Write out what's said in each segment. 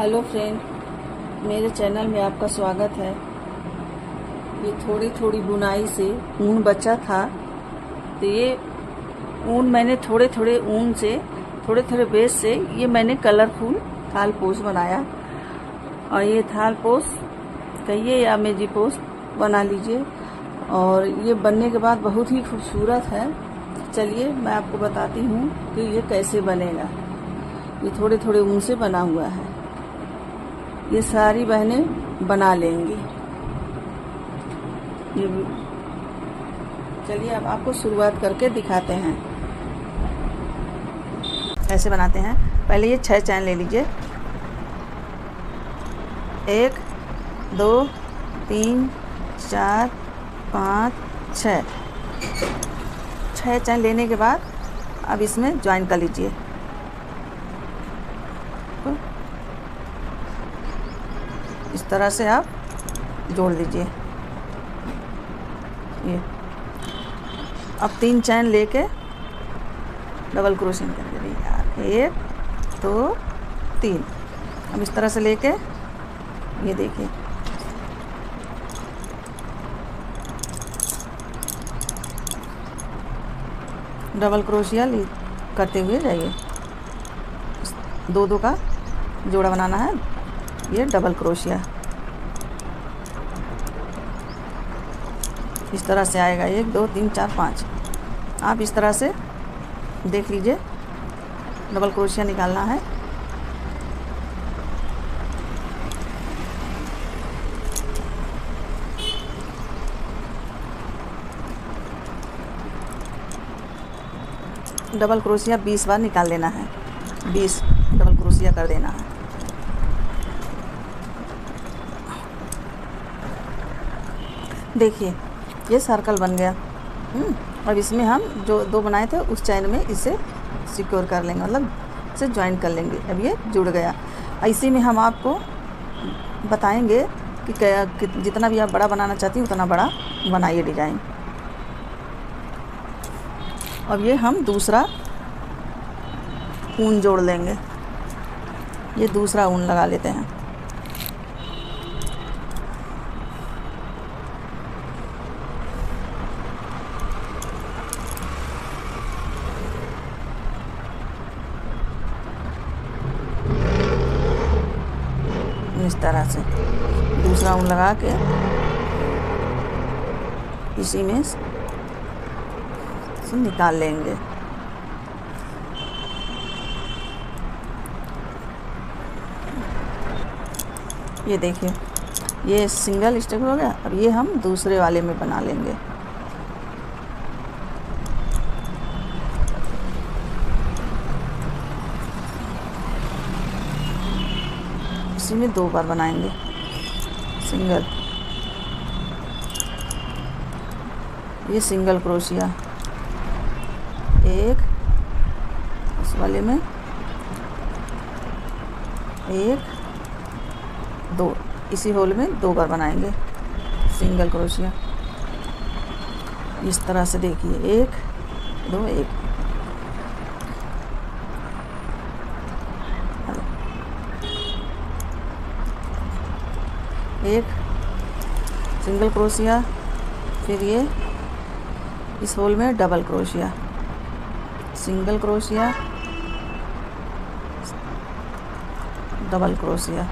Hello friend, मेरे channel में आपका स्वागत है। ये थोड़ी थोड़ी बुनाई से ऊन बचा था, तो ये ऊन मैंने थोड़े थोड़े ऊन से थोड़े थोड़े बेस से ये मैंने कलरफुल थाल पोस बनाया। और ये थाल पोस कहिए या मेजी पोस बना लीजिए। और ये बनने के बाद बहुत ही खूबसूरत है। चलिए मैं आपको बताती हूँ कि ये कैसे बनेगा। ये थोड़े थोड़े ऊन से बना हुआ है। ये सारी बहनें बना लेंगी। ये चलिए अब आपको शुरुआत करके दिखाते हैं कैसे बनाते हैं। पहले ये 6 चैन ले लीजिए। 1 2 3 4 5 6 चैन लेने के बाद अब इसमें ज्वाइन कर लीजिए। इस तरह से आप जोड़ दीजिए। ये अब 3 चैन लेके डबल क्रोशिंग कर दीजिए यार। 1 2 3। अब इस तरह से लेके ये देखिए डबल क्रोशिया करते हुए जाइए। 2 का जोड़ा बनाना है। ये डबल क्रोशिया इस तरह से आएगा। 1 2 3 4 5। आप इस तरह से देख लीजिए, डबल क्रोशिया निकालना है। डबल क्रोशिया 20 बार निकाल लेना है। 20 डबल क्रोशिया कर देना है। देखिए ये सर्कल बन गया। अब इसमें हम जो 2 बनाए थे उस चैन में इसे सिक्योर कर लेंगे, मतलब इसे ज्वाइन कर लेंगे। अब ये जुड़ गया। इसी में हम आपको बताएंगे कि जितना भी आप बड़ा बनाना चाहती हैं उतना बड़ा बनाइए डिजाइन। अब ये हम दूसरा ऊन जोड़ लेंगे। ये दूसरा ऊन लगा लेते हैं। इस तरह से दूसरा ऊन लगा के इसी में से निकाल लेंगे। ये देखिए ये सिंगल स्टेप हो गया। अब ये हम दूसरे वाले में बना लेंगे। इसी में 2 बार बनाएंगे सिंगल। ये सिंगल क्रोशिया 1 उस वाले में 1 2 इसी होल में 2 बार बनाएंगे सिंगल क्रोशिया। इस तरह से देखिए 1 2 1। एक सिंगल क्रोशिया, फिर ये इस होल में double crochet, single crochet, double crochet.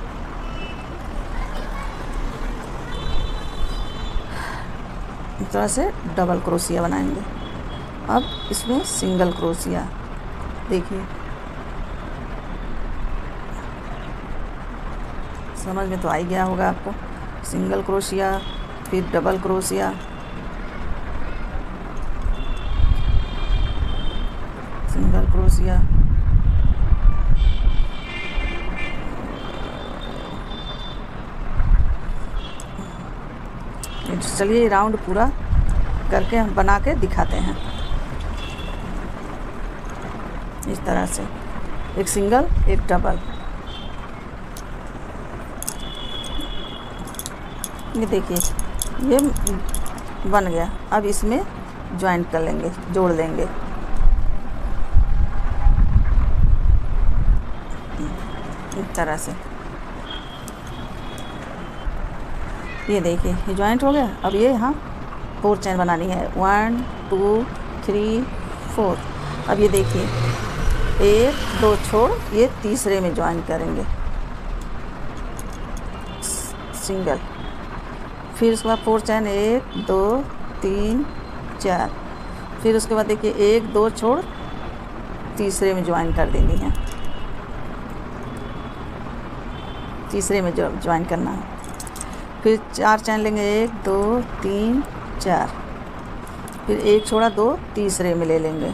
इस तरह से डबल क्रोशिया बनाएंगे। अब इसमें सिंगल क्रोशिया देखिए, समझ में तो आ ही गया होगा आपको। सिंगल क्रोशिया, फिर डबल क्रोशिया, सिंगल क्रोशिया, चलिए राउंड पूरा करके हम बना के दिखाते हैं। इस तरह से एक सिंगल एक डबल। ये देखिए ये बन गया। अब इसमें ज्वाइन कर लेंगे, जोड़ लेंगे। इस तरह से ये देखिए ये जॉइंट हो गया। अब ये यहाँ 4 चैन बनानी है, 1 2 3 4। अब ये देखिए 1 2 छोड़ ये तीसरे में ज्वाइन करेंगे सिंगल। फिर उसके बाद 4 चैन 1 2 3 4। फिर उसके बाद देखिए 1 2 छोड़ तीसरे में ज्वाइन कर देनी है, तीसरे में ज्वाइन करना है। फिर 4 चैन लेंगे 1 2 3 4। फिर 1 छोड़ा 2 तीसरे में ले लेंगे,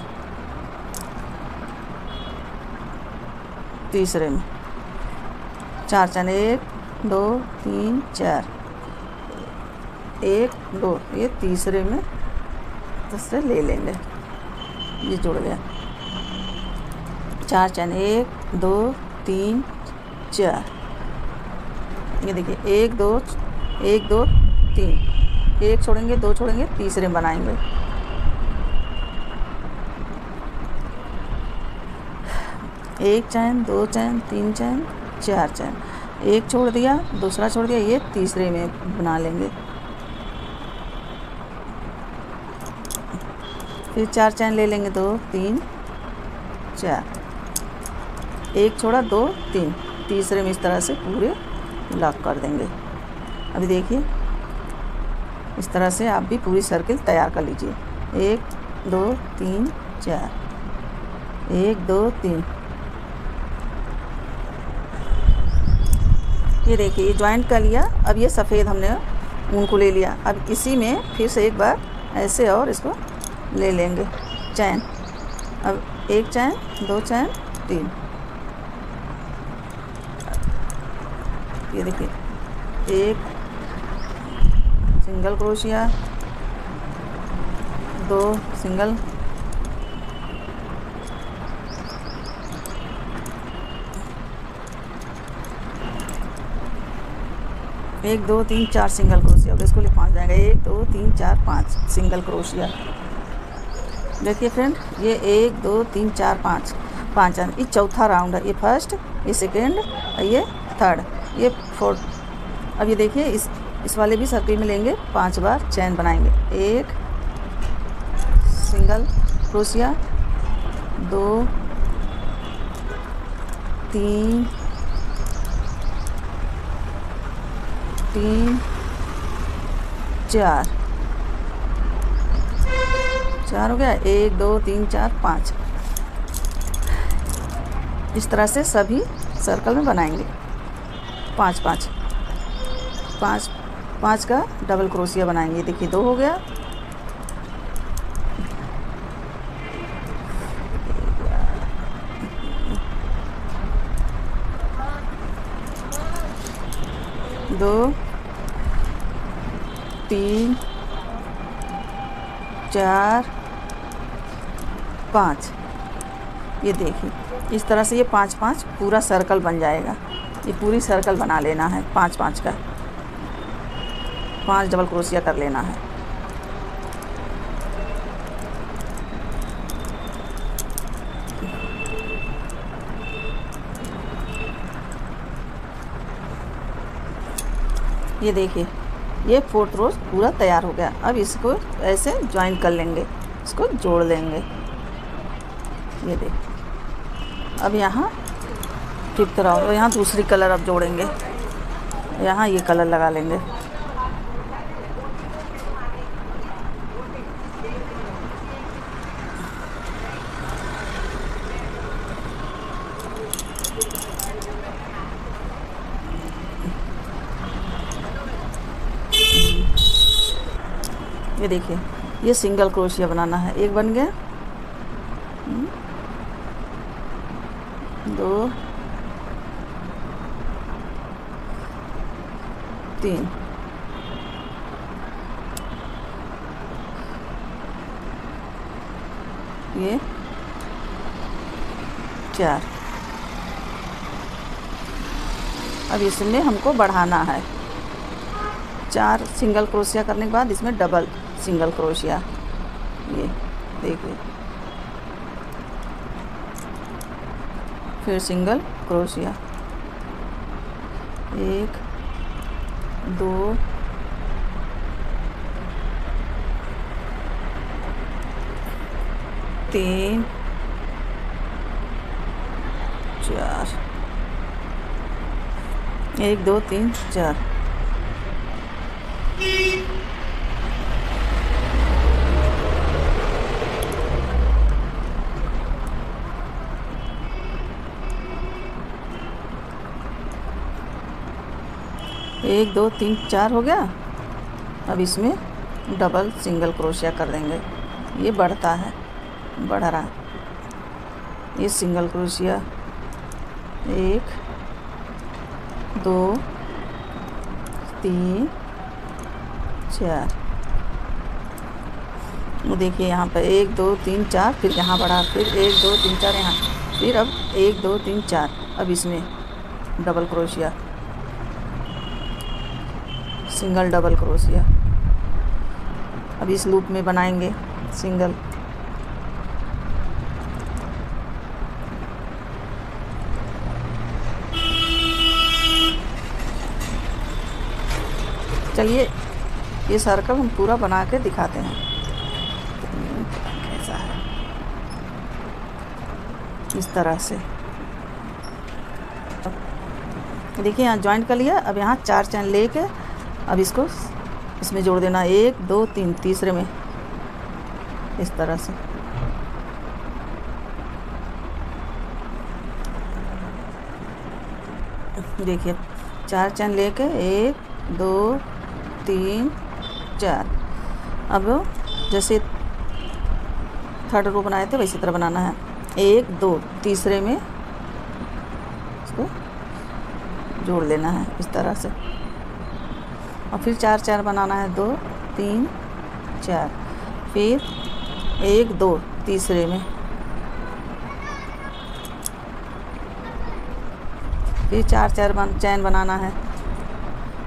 तीसरे में 4 चैन 1 2 3 4 1 2 ये तीसरे में दूसरे ले लेंगे। ये जुड़ गया। 4 चैन 1 2 3 4। ये देखिए 1 2 3, 1 छोड़ेंगे 2 छोड़ेंगे तीसरे में बनाएंगे। एक चैन 2 चैन 3 चैन 4 चैन, 1 छोड़ दिया दूसरा छोड़ दिया, ये तीसरे में बना लेंगे। फिर 4 चैन ले लेंगे 2 3 4, 1 छोड़ा 2 3 तीसरे में इस तरह से पूरे लॉक कर देंगे। अभी देखिए इस तरह से आप भी पूरी सर्किल तैयार कर लीजिए। 1 2 3 4 1 2 3। ये देखिए ये ज्वाइंट कर लिया। अब ये सफ़ेद हमने ऊन को ले लिया। अब इसी में फिर से एक बार ऐसे और इसको ले लेंगे चैन। अब 1 चैन 2 चैन 3। ये देखिए 1 single crochet, 2 single, 1 2 3 4 single crochet. अब इसको 5 जाएगा। 1 2 3 4 5 सिंगल क्रोशिया। देखिए फ्रेंड ये 1 2 3 4 5 5 ये चौथा राउंड है। ये फर्स्ट, ये सेकेंड, ये थर्ड, ये फोर्थ। अब ये देखिए इस वाले भी सर्किल में लेंगे 5 बार चैन बनाएंगे। 1 सिंगल क्रोशिया, 2 3 3 4 4 हो गया। 1 2 3 4 5 इस तरह से सभी सर्कल में बनाएंगे। 5 5 5 5 का डबल क्रोशिया बनाएंगे। देखिए 2 हो गया। दो 3 4 5। ये देखिए इस तरह से ये 5 5 पूरा सर्कल बन जाएगा। ये पूरी सर्कल बना लेना है 5 5 का। 5 डबल क्रोशिया कर लेना है। ये देखिए ये 4th रोज पूरा तैयार हो गया। अब इसको ऐसे ज्वाइन कर लेंगे, इसको जोड़ लेंगे। ये देखिए अब यहाँ 5th राउंड, यहाँ दूसरी कलर अब जोड़ेंगे। यहाँ ये कलर लगा लेंगे। ये देखिए ये सिंगल क्रोशिया बनाना है। एक बन गया, 2 3 ये 4। अब इसमें हमको बढ़ाना है। 4 सिंगल क्रोशिया करने के बाद इसमें डबल सिंगल क्रोशिया। ये देखिए फिर सिंगल क्रोशिया, 1 2 3 4, 1 2 3 4। एक दो तीन चार हो गया। अब इसमें डबल सिंगल क्रोशिया कर देंगे। ये बढ़ता है, बढ़ रहा है। ये सिंगल क्रोशिया 1 2 3 4। देखिए यहाँ पर 1 2 3 4, फिर यहाँ बढ़ा, फिर 1 2 3 4 यहाँ, फिर अब 1 2 3 4। अब इसमें double crochet, single double crochet. अब इस लूप में बनाएंगे सिंगल। चलिए ये सर्कल हम पूरा बना के दिखाते हैं कैसा है। इस तरह से देखिए यहाँ ज्वाइंट कर लिया। अब यहाँ 4 चैन लेके अब इसको इसमें जोड़ देना, 1 2 3, तीसरे में इस तरह से। देखिए 4 चैन लेके 1 2 3 4। अब जैसे थर्ड रो बनाए थे वैसी तरह बनाना है। 1 2, तीसरे में इसको जोड़ लेना है इस तरह से। और फिर 4 4 बनाना है, 2 3 4। फिर 1 2, तीसरे में, फिर 4 4 चैन बनाना है।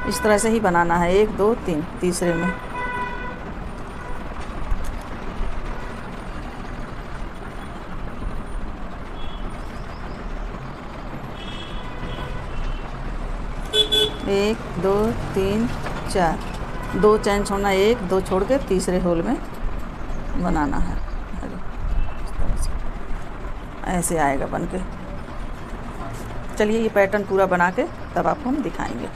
इस तरह से ही बनाना है, 1 2 3, तीसरे में। एक 2 3 4, 2 चैन छोड़ना, 1 2 छोड़ के तीसरे होल में बनाना है। ऐसे आएगा बन के। चलिए ये पैटर्न पूरा बना के तब आपको हम दिखाएंगे।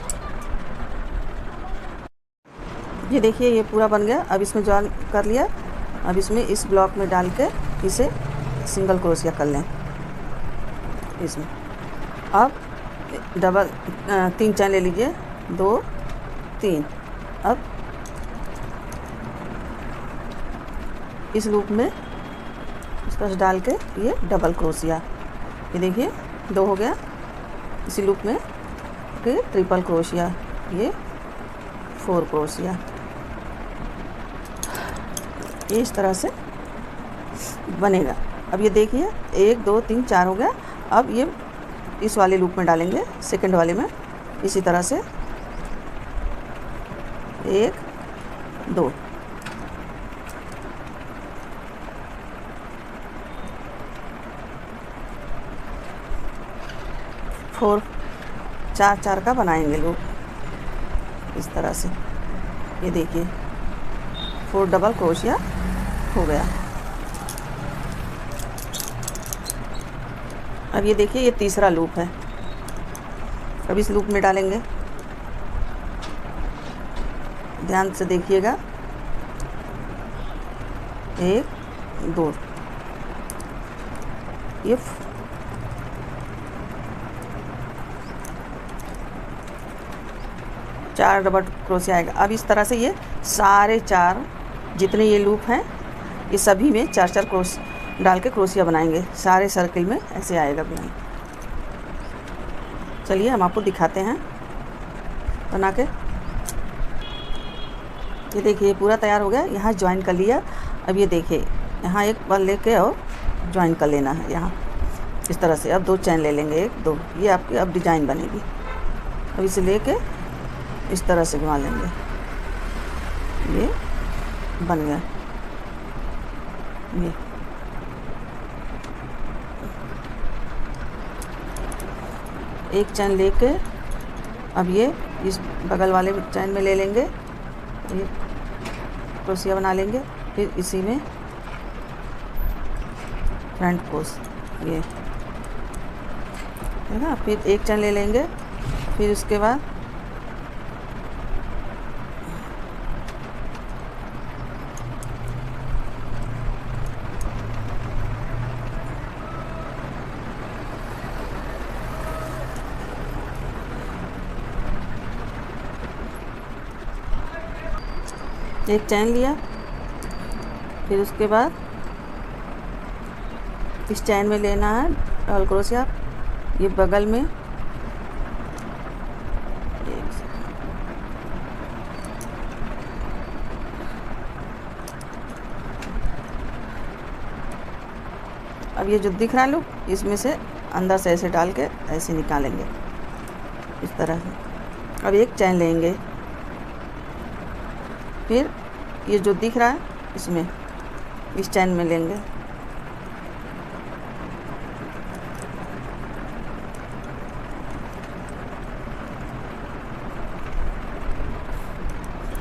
ये देखिए ये पूरा बन गया। अब इसमें जॉइन कर लिया। अब इसमें इस ब्लॉक में डाल के इसे सिंगल क्रोशिया कर लें इसमें। अब डबल 3 चैन ले लीजिए, 2 3। अब इस लूप में इसका डाल के ये डबल क्रोशिया, ये देखिए 2 हो गया। इसी लूप में फिर ट्रिपल क्रोशिया, ये 4 क्रोशिया। ये इस तरह से बनेगा। अब ये देखिए 1 2 3 4 हो गया। अब ये इस वाले लूप में डालेंगे, सेकंड वाले में इसी तरह से 1 2। फोर 4 4 का बनाएंगे लूप इस तरह से। ये देखिए 4 डबल क्रोशिया हो गया। अब ये देखिए ये तीसरा लूप है। अब इस लूप में डालेंगे, ध्यान से देखिएगा, 1 2। ये 4 डबल क्रोशिया आएगा। अब इस तरह से ये सारे 4 जितने ये लूप हैं ये सभी में 4 4 क्रोश डाल के क्रोशिया बनाएंगे। सारे सर्किल में ऐसे आएगा बनाएं। चलिए हम आपको दिखाते हैं बना के। ये देखिए पूरा तैयार हो गया। यहाँ ज्वाइन कर लिया। अब ये देखिए यहाँ एक बार लेके और ज्वाइन कर लेना है यहाँ इस तरह से। अब 2 चैन ले लेंगे, 1 2। ये आपकी अब डिजाइन बनेगी। अब इसे लेके इस तरह से घुमा लेंगे। ये बन गया। ये एक चैन लेके अब ये इस बगल वाले चैन में ले लेंगे, ये क्रोशिया बना लेंगे। फिर इसी में फ्रंट पोस्ट, ये है ना। फिर एक चैन ले लेंगे, फिर उसके बाद एक चैन लिया, फिर उसके बाद इस चैन में लेना है डबल क्रोशिया, ये बगल में अब ये जो दिख रहा है लुक, इसमें से अंदर से ऐसे डाल के ऐसे निकालेंगे इस तरह से। अब एक चैन लेंगे, फिर ये जो दिख रहा है इसमें इस चैन में लेंगे,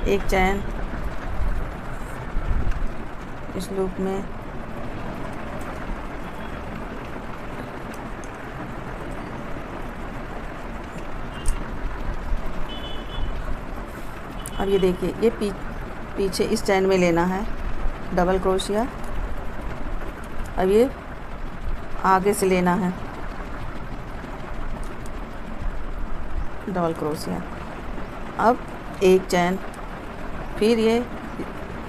एक चैन इस लूप में, अब ये देखिए ये पीछे इस चैन में लेना है डबल क्रोशिया, अब ये आगे से लेना है डबल क्रोशिया, अब एक चैन, फिर ये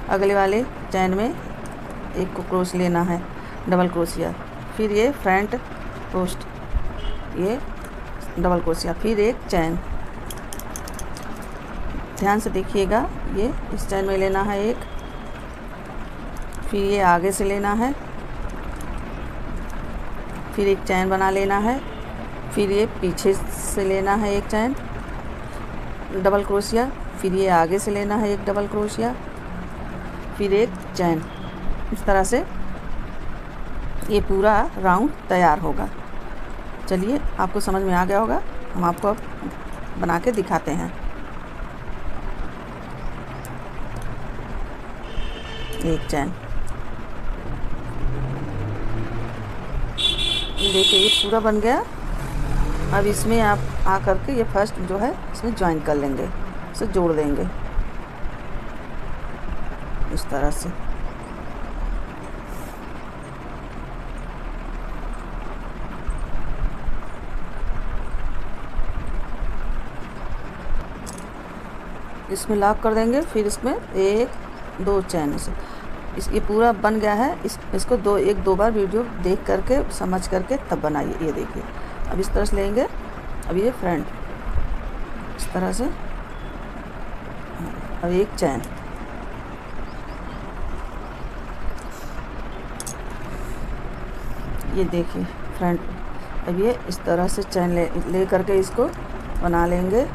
अगले वाले चैन में एक को क्रोश लेना है डबल क्रोशिया, फिर ये फ्रंट पोस्ट, ये डबल क्रोशिया, फिर एक चैन। ध्यान से देखिएगा, ये इस चैन में लेना है एक, फिर ये आगे से लेना है, फिर एक चैन बना लेना है, फिर ये पीछे से लेना है एक चैन डबल क्रोशिया, फिर ये आगे से लेना है एक डबल क्रोशिया, फिर एक चैन। इस तरह से ये पूरा राउंड तैयार होगा। चलिए आपको समझ में आ गया होगा, हम आपको अब बना के दिखाते हैं। एक चैन, देखिए ये पूरा बन गया। अब इसमें आप आकर के ये फर्स्ट जो है इसमें ज्वाइन कर लेंगे, इसे जोड़ देंगे इस तरह से। इसमें लॉक कर देंगे, फिर इसमें एक दो चैन से ये पूरा बन गया है। इसको दो बार वीडियो देख करके समझ करके तब बनाइए। ये देखिए अब इस तरह से लेंगे, अब ये फ्रंट इस तरह से, अब एक चैन, ये देखिए फ्रंट, अब ये इस तरह से चैन ले करके इसको बना लेंगे।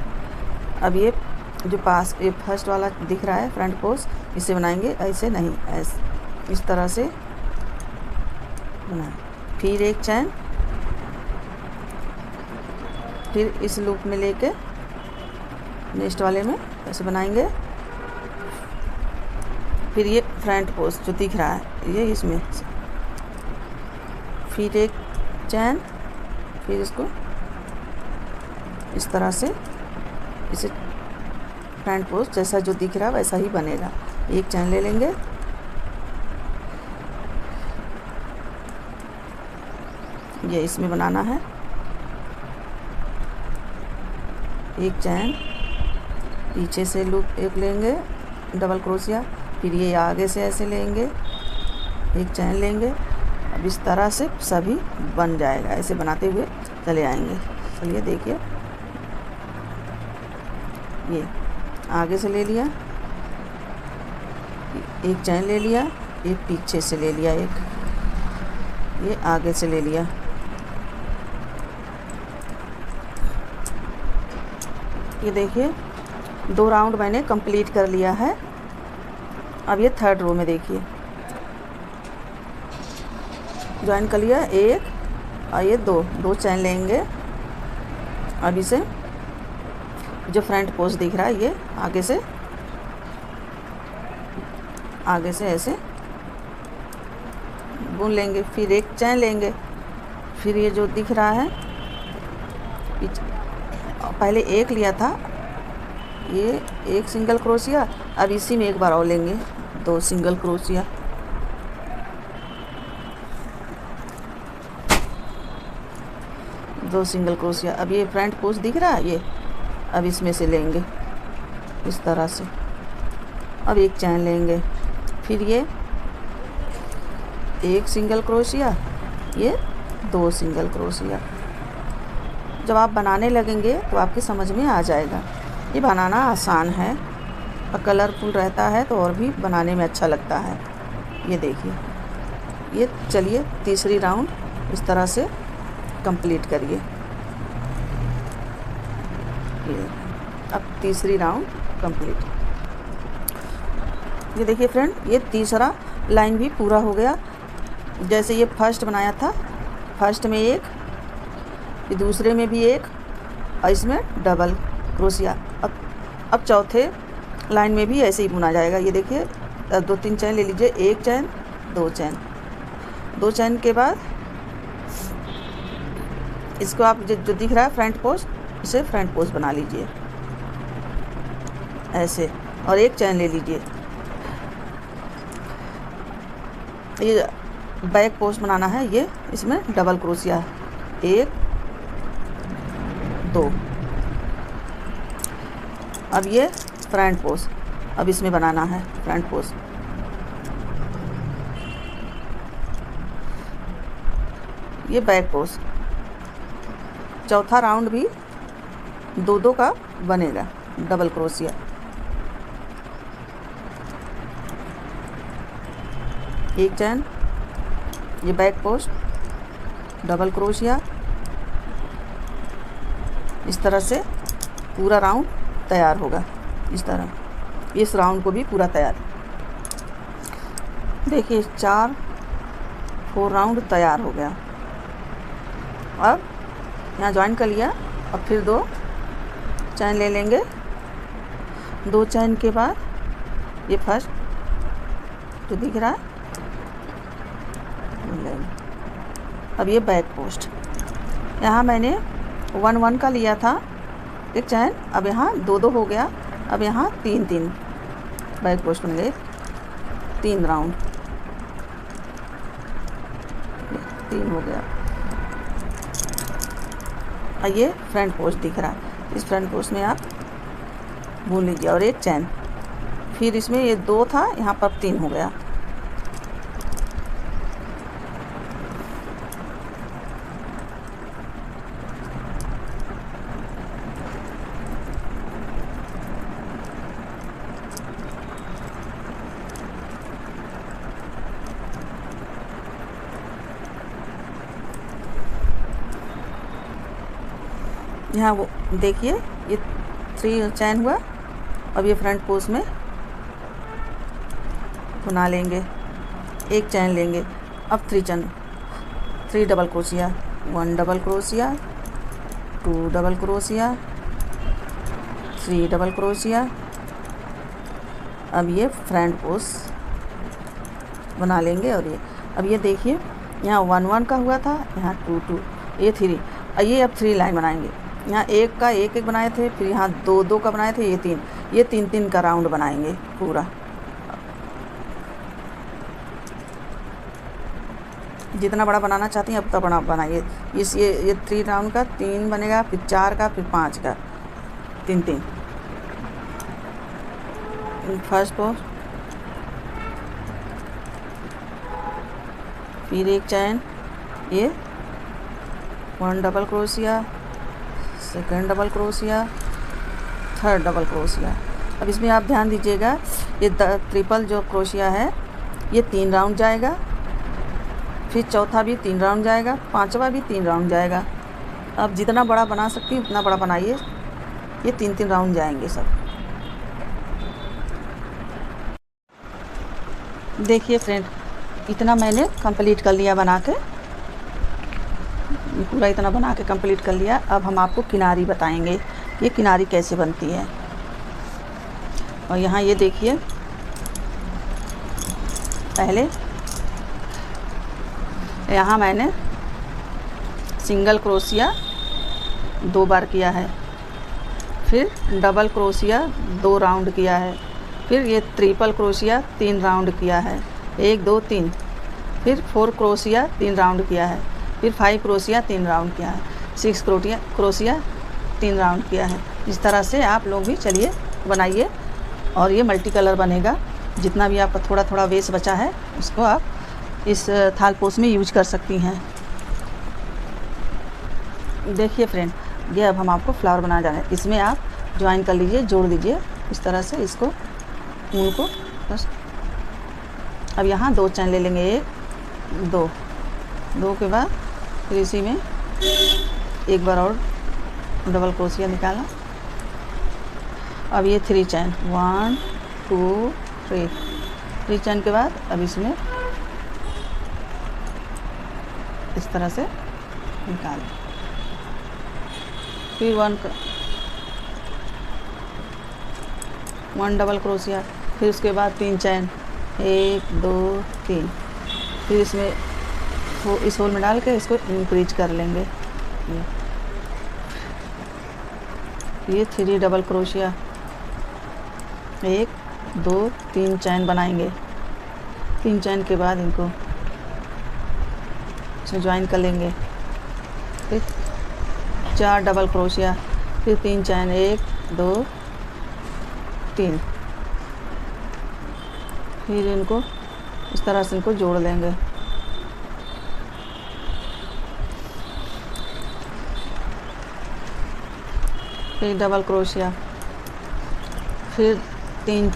अब ये जो पास ये फर्स्ट वाला दिख रहा है फ्रंट पोस्ट, इसे बनाएंगे, ऐसे नहीं, ऐसे इस तरह से बनाएं, फिर एक चैन, फिर इस लूप में लेके नेक्स्ट वाले में ऐसे बनाएंगे, फिर ये फ्रंट पोस्ट जो दिख रहा है ये इसमें, फिर एक चैन, फिर इसको इस तरह से इसे फ्रंट पोस्ट जैसा जो दिख रहा है वैसा ही बनेगा। एक चैन ले लेंगे, ये इसमें बनाना है, एक चैन, पीछे से लूप एक लेंगे डबल क्रोशिया, फिर ये आगे से ऐसे लेंगे, एक चैन लेंगे। अब इस तरह से सभी बन जाएगा, ऐसे बनाते हुए चले आएंगे। चलिए देखिए, ये आगे से ले लिया, एक चैन ले लिया, एक पीछे से ले लिया, एक ये आगे से ले लिया, ये देखिए 2 राउंड मैंने कंप्लीट कर लिया है। अब ये थर्ड रो में देखिए ज्वाइन कर लिया, एक और ये दो चैन लेंगे। अब इसे जो फ्रंट पोस्ट दिख रहा है ये आगे से ऐसे बुन लेंगे। फिर एक चैन लेंगे। फिर ये जो दिख रहा है पहले एक लिया था, ये एक सिंगल क्रोशिया, अब इसी में एक बार और लेंगे 2 सिंगल क्रोशिया। दो सिंगल क्रोशिया। अब ये फ्रंट पोस्ट दिख रहा है, ये अब इसमें से लेंगे इस तरह से। अब एक चैन लेंगे। फिर ये एक सिंगल क्रोशिया, ये 2 सिंगल क्रोशिया। जब आप बनाने लगेंगे तो आपके समझ में आ जाएगा। ये बनाना आसान है और कलरफुल रहता है तो और भी बनाने में अच्छा लगता है। ये देखिए, ये चलिए तीसरी राउंड इस तरह से कंप्लीट करिए। ये अब तीसरी राउंड कंप्लीट। ये देखिए फ्रेंड, ये तीसरा लाइन भी पूरा हो गया। जैसे ये फर्स्ट बनाया था, फर्स्ट में एक, फिर दूसरे में भी एक और इसमें डबल क्रोशिया। अब चौथे लाइन में भी ऐसे ही बुना जाएगा। ये देखिए 2-3 चैन ले लीजिए, एक चैन, 2 चैन। 2 चैन के बाद इसको आप जो दिख रहा है फ्रंट पोस्ट, इसे फ्रंट पोस्ट बना लीजिए ऐसे, और एक चैन ले लीजिए। ये बैक पोस्ट बनाना है, ये इसमें डबल क्रोशिया 1 2। अब ये फ्रंट पोस्ट, अब इसमें बनाना है फ्रंट पोस्ट। ये बैक पोस्ट। चौथा राउंड भी 2-2 का बनेगा, डबल क्रोशिया। एक चैन, ये बैक पोस्ट, डबल क्रोशिया। इस तरह से पूरा राउंड तैयार होगा। इस तरह इस राउंड को भी पूरा तैयार। देखिए 4 राउंड तैयार हो गया। अब यहाँ ज्वाइन कर लिया। अब फिर 2 चैन ले लेंगे। 2 चैन के बाद ये फर्स्ट जो दिख रहा है लेंगे। अब ये बैक पोस्ट, यहाँ मैंने 1-1 का लिया था एक चैन, अब यहाँ 2-2 हो गया। अब यहाँ 3-3 बैक पोस्ट बन गए। 3 राउंड, 3 हो गया। और ये फ्रंट पोस्ट दिख रहा है, इस फ्रंट पोस्ट में आप बुन लीजिए और एक चैन। फिर इसमें ये 2 था, यहाँ पर 3 हो गया। यहाँ वो देखिए, ये 3 चैन हुआ। अब ये फ्रंट पोस्ट में बुना लेंगे, एक चैन लेंगे। अब 3 double crochet, 1 double crochet, 2 double crochet, 3 double crochet. अब ये फ्रंट पोस्ट बना लेंगे। और ये अब ये देखिए, यहाँ 1-1 का हुआ था, यहाँ 2-2, ये 3। और ये अब 3 लाइन बनाएंगे। यहाँ एक का 1-1 बनाए थे, फिर यहाँ 2-2 का बनाए थे, ये 3-3 का राउंड बनाएंगे पूरा। जितना बड़ा बनाना चाहती हैं उतना बड़ा बनाइए। ये 3 राउंड का 3 बनेगा, फिर 4 का, फिर 5 का, 3-3। फर्स्ट पोस्ट, फिर एक चैन, ये 1 double crochet, second double crochet, third double crochet. अब इसमें आप ध्यान दीजिएगा, ये ट्रिपल जो क्रोशिया है ये 3 राउंड जाएगा, फिर चौथा भी 3 राउंड जाएगा, 5वां भी 3 राउंड जाएगा। आप जितना बड़ा बना सकती हैं उतना बड़ा बनाइए। ये 3-3 राउंड जाएंगे सब। देखिए फ्रेंड, इतना मैंने कंप्लीट कर लिया बना के, पूरा इतना बना के कंप्लीट कर लिया। अब हम आपको किनारी बताएंगे, ये किनारी कैसे बनती है। और यहाँ ये देखिए, पहले यहाँ मैंने सिंगल क्रोशिया 2 बार किया है, फिर डबल क्रोशिया 2 राउंड किया है, फिर ये ट्रिपल क्रोशिया 3 राउंड किया है, 1 2 3, फिर 4 क्रोशिया 3 राउंड किया है, फिर 5 क्रोशिया 3 राउंड किया है, 6 क्रोशिया 3 राउंड किया है। इस तरह से आप लोग भी चलिए बनाइए और ये मल्टी कलर बनेगा। जितना भी आपका थोड़ा थोड़ा वेस्ट बचा है उसको आप इस थालपोश में यूज कर सकती हैं। देखिए फ्रेंड, ये अब हम आपको फ्लावर बनाना जा रहे हैं। इसमें आप ज्वाइन कर लीजिए, जोड़ दीजिए इस तरह से इसको, ऊन को बस। अब यहाँ 2 चैन ले लेंगे, 1 2 2 के बाद फिर इसी में एक बार और डबल क्रोशिया निकाला। अब ये 3 चैन 1 2 3 चैन के बाद अब इसमें इस तरह से निकालें, फिर 1 डबल क्रोशिया, फिर उसके बाद 3 चैन 1 2 3, फिर इसमें इस होल में डाल के इसको इंक्रीज कर लेंगे। ये 3 डबल क्रोशिया, 1 2 3 चैन बनाएंगे। 3 चैन के बाद इनको इसमें ज्वाइन कर लेंगे, फिर 4 डबल क्रोशिया, फिर 3 चैन 1 2 3, फिर इनको इस तरह से इनको जोड़ देंगे। फिर डबल क्रोशिया, फिर 3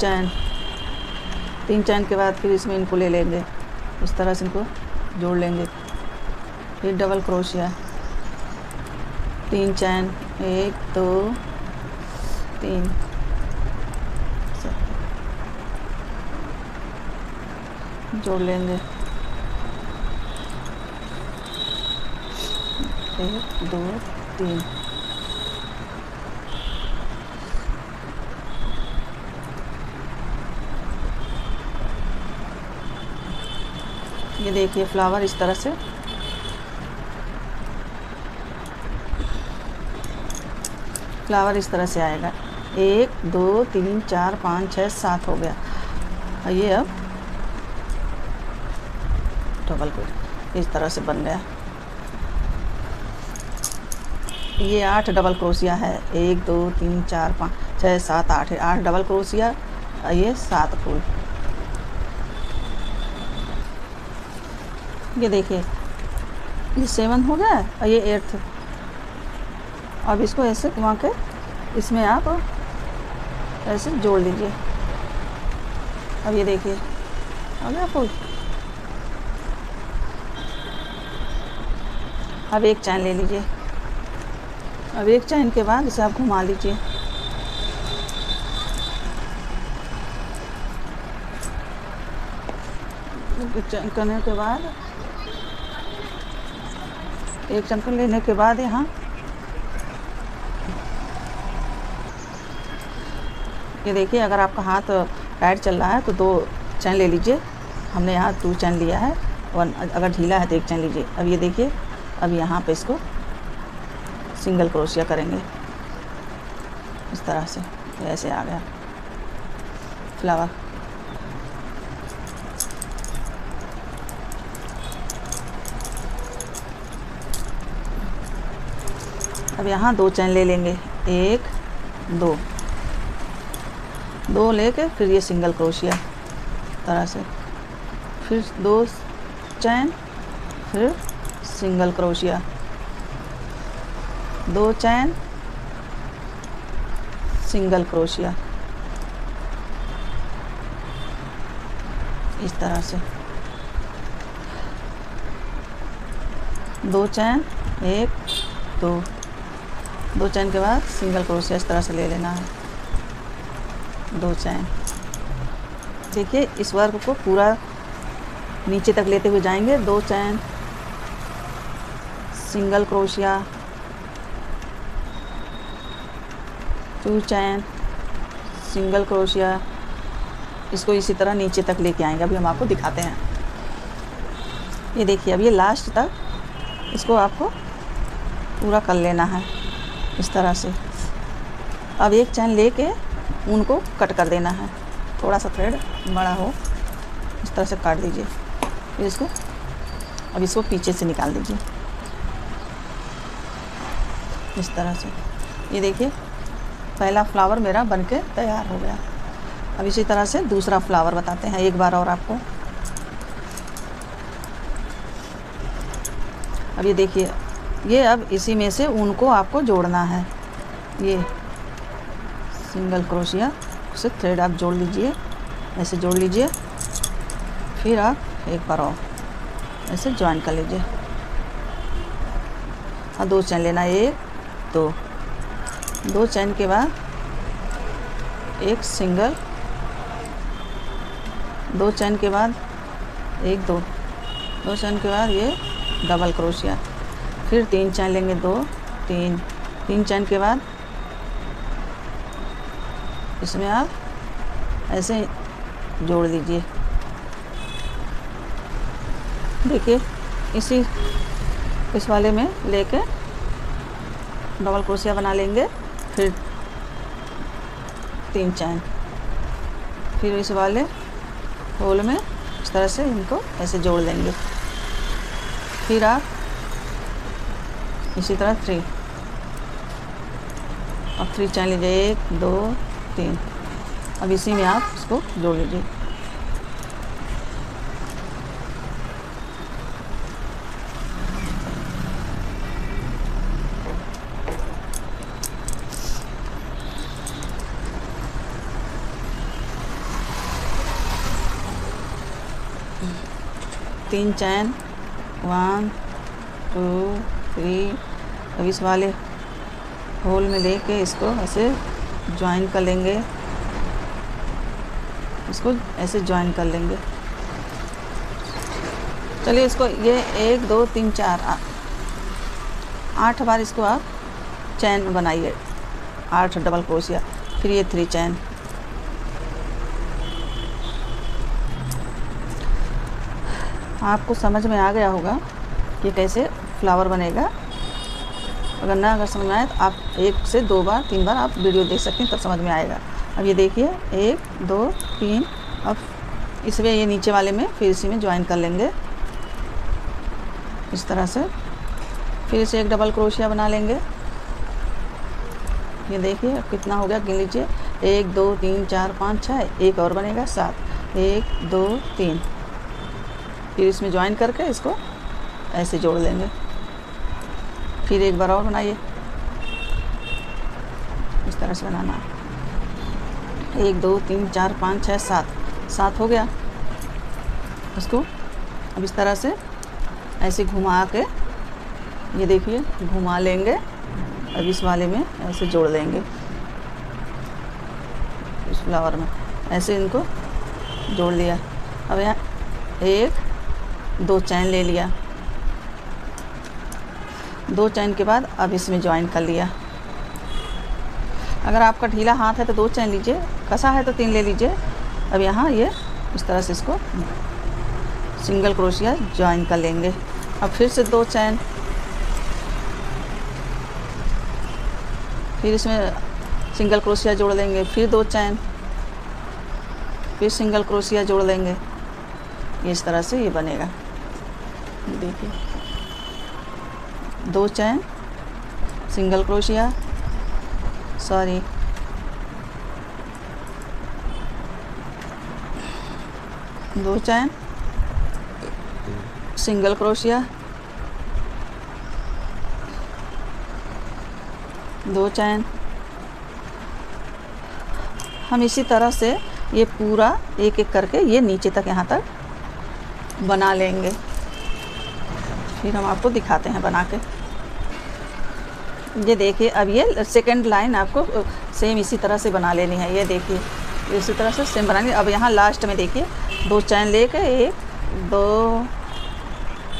चैन के बाद फिर इसमें इनको ले लेंगे, इस तरह से इनको जोड़ लेंगे। फिर डबल क्रोशिया, 3 चैन 1 2 3, जोड़ लेंगे। 1 2 3, ये देखिए फ्लावर इस तरह से आएगा। 1 2 3 4 5 6 7 हो गया। और ये अब डबल क्रोशिया इस तरह से बन गया। ये 8 डबल क्रोशिया है, 1 2 3 4 5 6 7 8 है। 8 डबल क्रोशिया, ये 7 फूल। ये देखिए ये 7 हो गया और ये 8th। अब इसको ऐसे घुमा के इसमें आप ऐसे जोड़ लीजिए। अब ये देखिए आ गया फूल। अब 1 चैन ले लीजिए। अब 1 चैन के बाद इसे आप घुमा लीजिए। चैन करने के बाद 1 चैन कर लेने के बाद यहाँ ये देखिए, अगर आपका हाथ टाइट चल रहा है तो 2 चैन ले लीजिए। हमने यहाँ 2 चैन लिया है। 1 अगर ढीला है तो 1 चैन लीजिए। अब ये देखिए, अब यहाँ पे इसको सिंगल क्रोशिया करेंगे इस तरह से। ऐसे आ गया फ्लावर। अब यहाँ 2 चैन ले लेंगे, 1 2 लेके फिर ये सिंगल क्रोशिया तरह से, फिर 2 चैन, फिर सिंगल क्रोशिया, 2 चैन, सिंगल क्रोशिया इस तरह से। 2 चैन 1 2 चैन के बाद सिंगल क्रोशिया इस तरह से ले लेना है। 2 चैन। देखिए इस वर्क को पूरा नीचे तक लेते हुए जाएंगे। 2 चैन, सिंगल क्रोशिया, 2 चैन, सिंगल क्रोशिया। इसको इसी तरह नीचे तक लेके आएंगे। अभी हम आपको दिखाते हैं। ये देखिए अब ये लास्ट तक इसको आपको पूरा कर लेना है इस तरह से। अब एक चैन लेके ऊन को कट कर देना है, थोड़ा सा थ्रेड बड़ा हो इस तरह से काट दीजिए। फिर इसको अब इसको पीछे से निकाल दीजिए इस तरह से। ये देखिए पहला फ्लावर मेरा बनके तैयार हो गया। अब इसी तरह से दूसरा फ्लावर बताते हैं एक बार और आपको। अब ये देखिए ये अब इसी में से ऊन को आपको जोड़ना है। ये सिंगल क्रोशिया से थ्रेड आप जोड़ लीजिए, ऐसे जोड़ लीजिए। फिर आप एक बार और ऐसे ज्वाइन कर लीजिए और 2 चैन लेना, 1 2 चैन के बाद एक सिंगल, 2 चैन के बाद 1 2 चैन के बाद ये डबल क्रोशिया, फिर 3 चैन लेंगे 2 3 चैन के बाद इसमें आप ऐसे जोड़ लीजिए। देखिए इस वाले में लेके डबल क्रोशिया बना लेंगे, फिर 3 चैन, फिर इस वाले होल में इस तरह से इनको ऐसे जोड़ देंगे। फिर आप इसी तरह 3 और 3 चैन लीजिए, 1 2 3। अब इसी में आप इसको जोड़ लीजिए। तीन चैन 1 2 3। अब इस वाले होल में लेके इसको ऐसे ज्वाइन कर लेंगे, इसको ऐसे ज्वाइन कर लेंगे। चलिए इसको ये 1 2 3 4 8 बार इसको आप चैन बनाइए, 8 डबल क्रोशिया, फिर ये 3 चैन। आपको समझ में आ गया होगा कि कैसे फ्लावर बनेगा। अगर समझ में आए तो आप 1 से 2 बार 3 बार आप वीडियो देख सकते हैं, तब समझ में आएगा। अब ये देखिए 1 2 3। अब इसमें ये नीचे वाले में फिर इसी में ज्वाइन कर लेंगे इस तरह से। फिर इसे एक डबल क्रोशिया बना लेंगे। ये देखिए अब कितना हो गया, गिन लीजिए, 1 2 3 4 5 6, एक और बनेगा 7, 1 2 3। फिर इसमें ज्वाइन करके इसको ऐसे जोड़ लेंगे। फिर एक बार और बनाइए, इस तरह से बनाना। 1 2 3 4 5 6 7 हो गया। इसको अब इस तरह से ऐसे घुमा के, ये देखिए घुमा लेंगे। अब इस वाले में ऐसे जोड़ देंगे, इस फ्लावर में ऐसे इनको जोड़ लिया। अब यहाँ 1 2 चैन ले लिया, 2 चैन के बाद अब इसमें ज्वाइन कर लिया। अगर आपका ढीला हाथ है तो 2 चैन लीजिए, कसा है तो 3 ले लीजिए। अब यहाँ ये इस तरह से इसको सिंगल क्रोशिया ज्वाइन कर लेंगे। अब फिर से 2 चैन, फिर इसमें सिंगल क्रोशिया जोड़ देंगे, फिर 2 चैन, फिर सिंगल क्रोशिया जोड़ देंगे। ये इस तरह से ये बनेगा। देखिए 2 चैन, सिंगल क्रोशिया, 2 चैन, सिंगल क्रोशिया, 2 चैन। हम इसी तरह से ये पूरा एक एक करके ये नीचे तक यहाँ तक बना लेंगे। फिर हम आपको दिखाते हैं बना के। ये देखिए अब ये सेकंड लाइन आपको सेम इसी तरह से बना लेनी है। ये देखिए इसी तरह से सेम बनानी। अब यहाँ लास्ट में देखिए 2 चैन लेके 1 2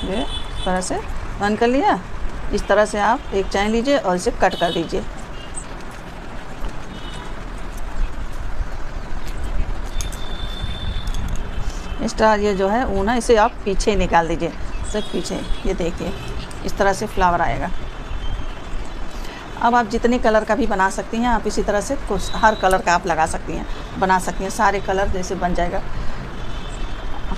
ये इस तरह से बंद कर लिया। इस तरह से आप एक चैन लीजिए और इसे कट कर दीजिए। एक्स्ट्रा ये जो है ऊन है इसे आप पीछे निकाल दीजिए। से पीछे ये देखिए इस तरह से फ्लावर आएगा। अब आप जितने कलर का भी बना सकती हैं, आप इसी तरह से हर कलर का आप लगा सकती हैं, बना सकती हैं। सारे कलर जैसे बन जाएगा,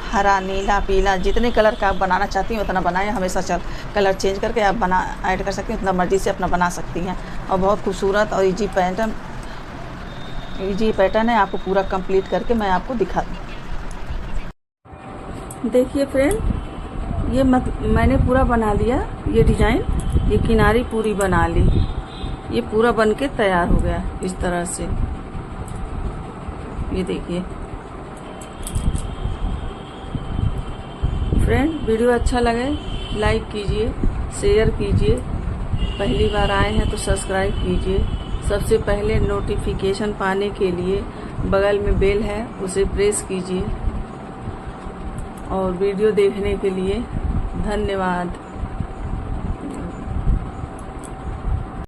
हरा, नीला, पीला, जितने कलर का आप बनाना चाहती हैं उतना बनाएं। हमेशा कलर चेंज करके आप ऐड कर सकती हैं, उतना मर्ज़ी से अपना बना सकती हैं। और बहुत खूबसूरत और ईजी पैटर्न है। आपको पूरा कंप्लीट करके मैं आपको दिखा दूँ। देखिए फ्रेंड, ये मैंने पूरा बना लिया। ये डिज़ाइन, ये किनारी पूरी बना ली, ये पूरा बन के तैयार हो गया इस तरह से। ये देखिए फ्रेंड, वीडियो अच्छा लगे लाइक कीजिए, शेयर कीजिए। पहली बार आए हैं तो सब्सक्राइब कीजिए। सबसे पहले नोटिफिकेशन पाने के लिए बगल में बेल है, उसे प्रेस कीजिए। और वीडियो देखने के लिए धन्यवाद।